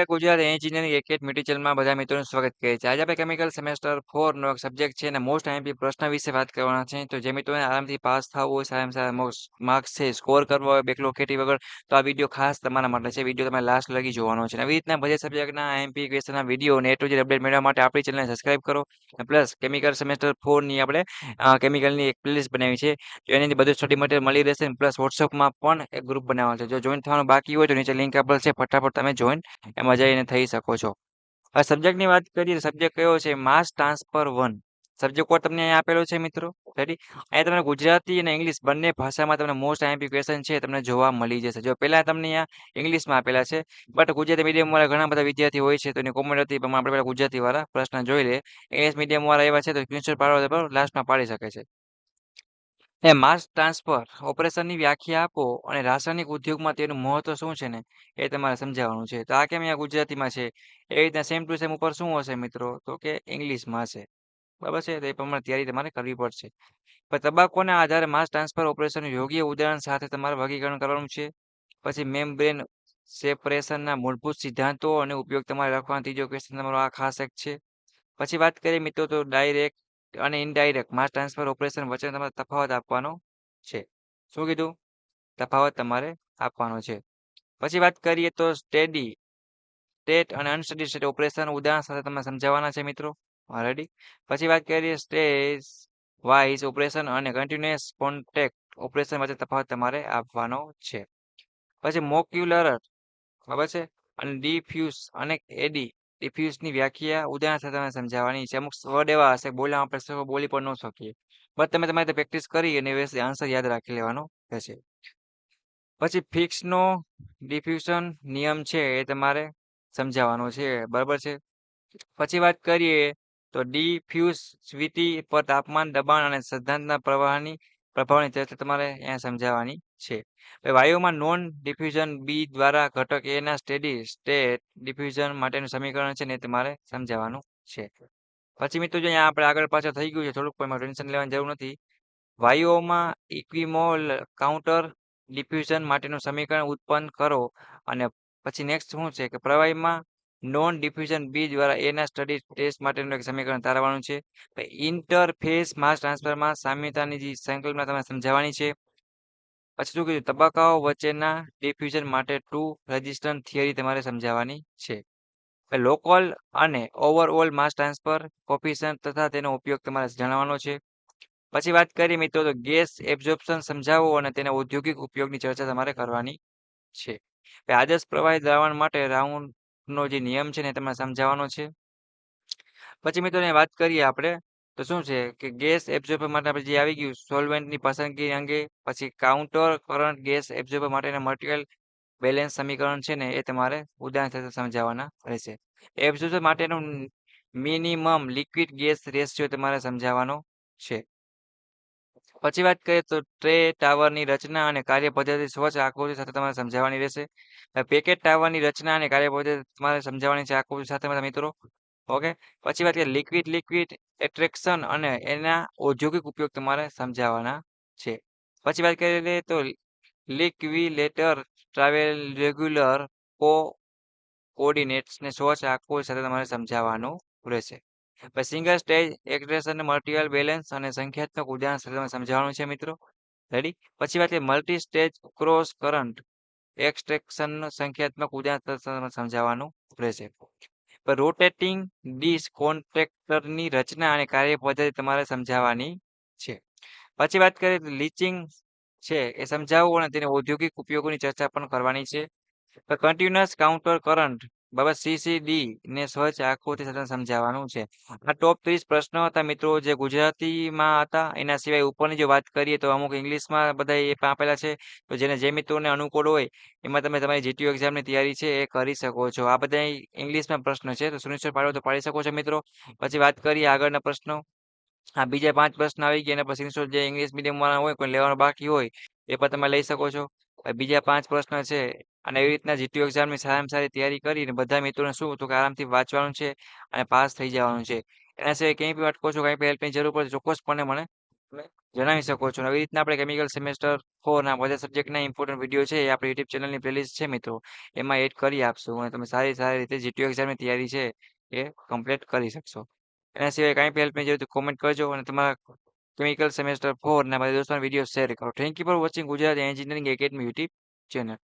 Back Gujarat engineering academy ચેનલમાં બધા મિત્રોનું સ્વાગત કરે છે. આજે આપણે કેમિકલ સેમેસ્ટર 4 નો એક સબ્જેક્ટ છે અને મોસ્ટ આઈએમપી પ્રશ્ન વિશે વાત કરવાના છે. તો જે મિત્રોને આરામથી પાસ થવું હોય, સારામાં સારા માર્ક્સ છે સ્કોર કરવો હોય બેકલોગ કેટી વગર, તો આ વિડીયો ખાસ તમારા માટે છે. વિડીયો તમારે લાસ્ટ લગી જોવાનો છે. આવી રીતના બધા સબ્જેક્ટના આઈએમપી ક્વેશ્ચનના વિડીયો અને A to Z અપડેટ મેળવવા માટે આપણી ચેનલને સબસ્ક્રાઇબ કરો. પ્લસ કેમિકલ સેમેસ્ટર 4 ની આપણે કેમિકલની એક પ્લેલિસ્ટ બનાવી છે. તો એની અંદર બધું સ્ટડી મટીરિયલ મળી રહેશે. પ્લસ વોટ્સઅપમાં પણ એક ગ્રુપ બનાવવાનો છે. જો જોઈન થવાનું બાકી હોય તો નીચે લિંક આપેલ છે, ફટાફટ તમે જોઈન એમાં જઈને થઈ શકો છો. હવે સબ્જેક્ટની વાત કરીએ, સબ્જેક્ટ કયો છે? માસ ટ્રાન્સફર 1. સબ્જેક્ટ કોડ તમને અહીંયા આપેલો છે મિત્રો. રેડી? અહીંયા તમને ગુજરાતી અને ઇંગ્લિશ બંને ભાષામાં તમને મોસ્ટ આઈએમપી ક્વેશ્ચન છે તમને જોવા મળી જશે. જો પહેલા તમને અહીંયા ઇંગ્લિશમાં આપેલા છે, બટ ગુજરાતી મીડિયમ વાળા ઘણા બધા વિદ્યાર્થી હોય છે, તો એની કોમેન્ટ હતી પ્રમાણે આપણે પહેલા ગુજરાતી વાળા પ્રશ્ન જોઈ લે. ઇંગ્લિશ મીડિયમ વાળા એવા છે તો સ્ક્રીનશોટ પાડવા લાસ્ટમાં પાડી શકે છે. માસ ટ્રાન્સફર ઓપરેશનની વ્યાખ્યા આપો અને રાસાયણિક ઉદ્યોગમાં તેનું મહત્વ શું છે ને એ તમારે સમજાવવાનું છે. તો આ કેમ અહીંયા ગુજરાતીમાં છે, એ રીતના સેમ ટુ સેમ ઉપર શું હશે મિત્રો? તો કે ઇંગ્લિશમાં હશે. બરાબર છે? તો એ પ્રમાણે તૈયારી તમારે કરવી પડશે. પણ તબક્કોના આધારે માસ ટ્રાન્સફર ઓપરેશનનું યોગ્ય ઉદાહરણ સાથે તમારે વર્ગીકરણ કરવાનું છે. પછી મેમ્બ્રેન સેપરેશનના મૂળભૂત સિદ્ધાંતો અને ઉપયોગ તમારે લખવાનો ત્રીજો ક્વેશ્ચન તમારો આ ખાસ એક છે. પછી વાત કરીએ મિત્રો તો ડાયરેક્ટ અને ઇનડાયરેક્ટ માસ ટ્રાન્સફર ઓપરેશન વચ્ચે તમારે તફાવત આપવાનો છે. શું કીધું? તફાવત તમારે આપવાનો છે. પછી વાત કરીએ તો સ્ટેટ અને અનસ્ટેડી સ્ટેટ ઓપરેશન ઉદાહરણ સાથે તમે સમજાવવાના છે મિત્રો. રેડી? પછી વાત કરીએ સ્ટેજ વાઇઝ ઓપરેશન અને કન્ટિન્યુઅસ કોન્ટેક્ટ ઓપરેશન વચ્ચે તફાવત તમારે આપવાનો છે. પછી મોક્યુલર, બરાબર છે, અને ડિફ્યુઝ અને ડિફ્યુઝની વ્યાખ્યા ઉદાહરણ સાથે તમે સમજાવવાની છે. અમુક વર્ડ એવા હશે બોલવા આપણે બોલી પણ ન શકીએ, બટ તમે તમારી પ્રેક્ટિસ કરી અને આન્સર યાદ રાખી લેવાનો રહેશે. પછી ફિક્સનો ડિફ્યુઝન નિયમ છે એ તમારે સમજાવવાનો છે. બરાબર છે? પછી વાત કરીએ તો ડિફ્યુઝિવિટી પર તાપમાન, દબાણ અને સિદ્ધાંતના પ્રભાવની ચર્ચા તમારે અહીંયા સમજાવવાની છે. વાયુમાં નોન ડિફ્યુઝન બી દ્વારા ઘટક એ ના સ્ટેડી સ્ટેટ ડિફ્યુઝન માટેનું સમીકરણ છે ને એ તમારે સમજાવવાનું છે. પછી મિત્રો જો અહીંયા આપણે આગળ પાછળ થઈ ગયું છે થોડુંક, કોઈ ટેન્શન લેવાની જરૂર નથી. વાયુઓમાં ઇક્વિમોલ કાઉન્ટર ડિફ્યુઝન માટેનું સમીકરણ ઉત્પન્ન કરો. અને પછી નેક્સ્ટ શું છે કે પ્રવાહીમાં નોન ડિફ્યુઝન બી દ્વારા એના સ્ટડી ટેસ્ટ માટેનું એક સમીકરણ તારવાનું છે. ઇન્ટરફેસ માસ ટ્રાન્સફરમાં સામ્યતાની જે સંકલ્પના તમે સમજાવવાની છે. પછી શું કીધું? તબક્કાઓ વચ્ચેના ડિફ્યુઝન માટે ટુ રેઝિસ્ટન્સ થિયરી તમારે સમજાવવાની છે. લોકલ અને ઓવરઓલ માસ ટ્રાન્સફર કોફિશિયન્ટ તથા તેનો ઉપયોગ તમારે જણાવવાનો છે. પછી વાત કરીએ મિત્રો તો ગેસ એબ્ઝોર્પ્શન સમજાવો અને તેના ઔદ્યોગિક ઉપયોગની ચર્ચા તમારે કરવાની છે. આદર્શ પ્રવાહી દ્રાવણ માટે રાઉન્ડનો જે નિયમ છે ને તમારે સમજાવવાનો છે. પછી મિત્રો વાત કરીએ આપણે તો શું છે કે ગેસ એબ્ઝોર્બર માટે આપણે જે આવી ગયું સોલ્વેન્ટની પસંદગી અંગે. પછી કાઉન્ટર કરંટ ગેસ એબ્ઝોર્બર માટેના મટીરિયલ બેલેન્સ સમીકરણ છે ને એ તમારે ઉદાહરણ સાથે સમજાવવાના રહેશે. એબ્ઝોર્બર માટેનું મિનિમમ લિક્વિડ ગેસ રેશિયો તમારે સમજાવવાનો છે. પછી વાત કરીએ તો ટ્રે ટાવરની રચના અને કાર્ય પદ્ધતિ સ્વચ્છ આકૃતિ સાથે તમારે સમજાવવાની રહેશે. પેકેટ ટાવરની રચના અને કાર્ય પદ્ધતિ તમારે સમજાવવાની છે આકૃતિ સાથે મિત્રો. ઓકે. પછી વાત કરીએ લિક્વિડ એટ્રેક્શન અને એના ઔદ્યોગિક ઉપયોગ તમારે સમજાવવાના છે. પછી વાત કરીએ તો લિક્વિલેટર ટ્રાવેલ રેગ્યુલર કોઓર્ડિનેટ્સને સ્વચ્છ આકૃતિ સાથે તમારે સમજાવવાનું રહેશે. Single stage extraction material balance અને સંખ્યાત્મક ઉદાહરણ સાથે તમે સમજાવવાનું છે મિત્રો. રેડી? પછી વાત કરીએ multi stage cross current extraction સંખ્યાત્મક ઉદાહરણ સમજાવવાનું રહેશે. રોટેટિંગ ડીશ કોન્ટ્રેક્ટરની રચના અને કાર્ય પદ્ધતિ તમારે સમજાવવાની છે. પછી વાત કરીએ લીચિંગ છે એ સમજાવવું અને તેના ઔદ્યોગિક ઉપયોગોની ચર્ચા પણ કરવાની છે. કન્ટિન્યુઅસ કાઉન્ટર કરંટ બાબત CCD ને સ્વચ્છ આકૃતિ સાથે સમજાવવાનું છે. આ ટોપ 30 પ્રશ્નો હતા મિત્રો જે ગુજરાતીમાં હતા. એના સિવાય ઉપરની જો વાત કરીએ તો અમુક ઇંગ્લિશમાં બધા એ આપેલા છે. તો જેને જે મિત્રોને અનુકૂળ હોય એમાં તમે તમારી GTU એક્ઝામની તૈયારી છે એ કરી શકો છો. આ બધા ઇંગ્લિશમાં પ્રશ્ન છે તો સુનિશ્ચિત પાડો તો પાડી શકો છો મિત્રો. પછી વાત કરીએ આગળના પ્રશ્નો. આ બીજા 5 પ્રશ્ન આવી ગયા અને પછી જે ઇંગ્લિશ મીડિયમ વાળા હોય કોઈ લેવાનો બાકી હોય એ પણ તમે લઈ શકો છો. બીજા 5 પ્રશ્ન છે અને એવી રીતના GTU એક્ઝામની સારામાં સારી તૈયારી કરીને બધા મિત્રોને શું હતું કે આરામથી વાંચવાનું છે અને પાસ થઈ જવાનું છે. એના સિવાય કંઈ પણ અટકો છો, કંઈ પણ હેલ્પની જરૂર પડે ચોક્કસપણે મને તમે જણાવી શકો છો. આવી રીતના આપણે કેમિકલ સેમેસ્ટર 4 ના બધા સબ્જેક્ટના ઇમ્પોર્ટન્ટ વિડીયો છે એ આપણી યુટ્યુબ ચેનલની પ્લેલિસ્ટ છે મિત્રો. એમાં એડ કરી આપશું અને તમે સારી સારી રીતે જીટીયુ એક્ઝામની તૈયારી છે એ કમ્પ્લીટ કરી શકશો. એના સિવાય કાંઈ પણ હેલ્પની જરૂર હોય તો કોમેન્ટ કરજો અને તમારા કેમિકલ સેમેસ્ટર 4 ના બધા દોસ્તોને વિડીયો શેર કરો. Thank you for watching Gujarati engineering academy YouTube channel.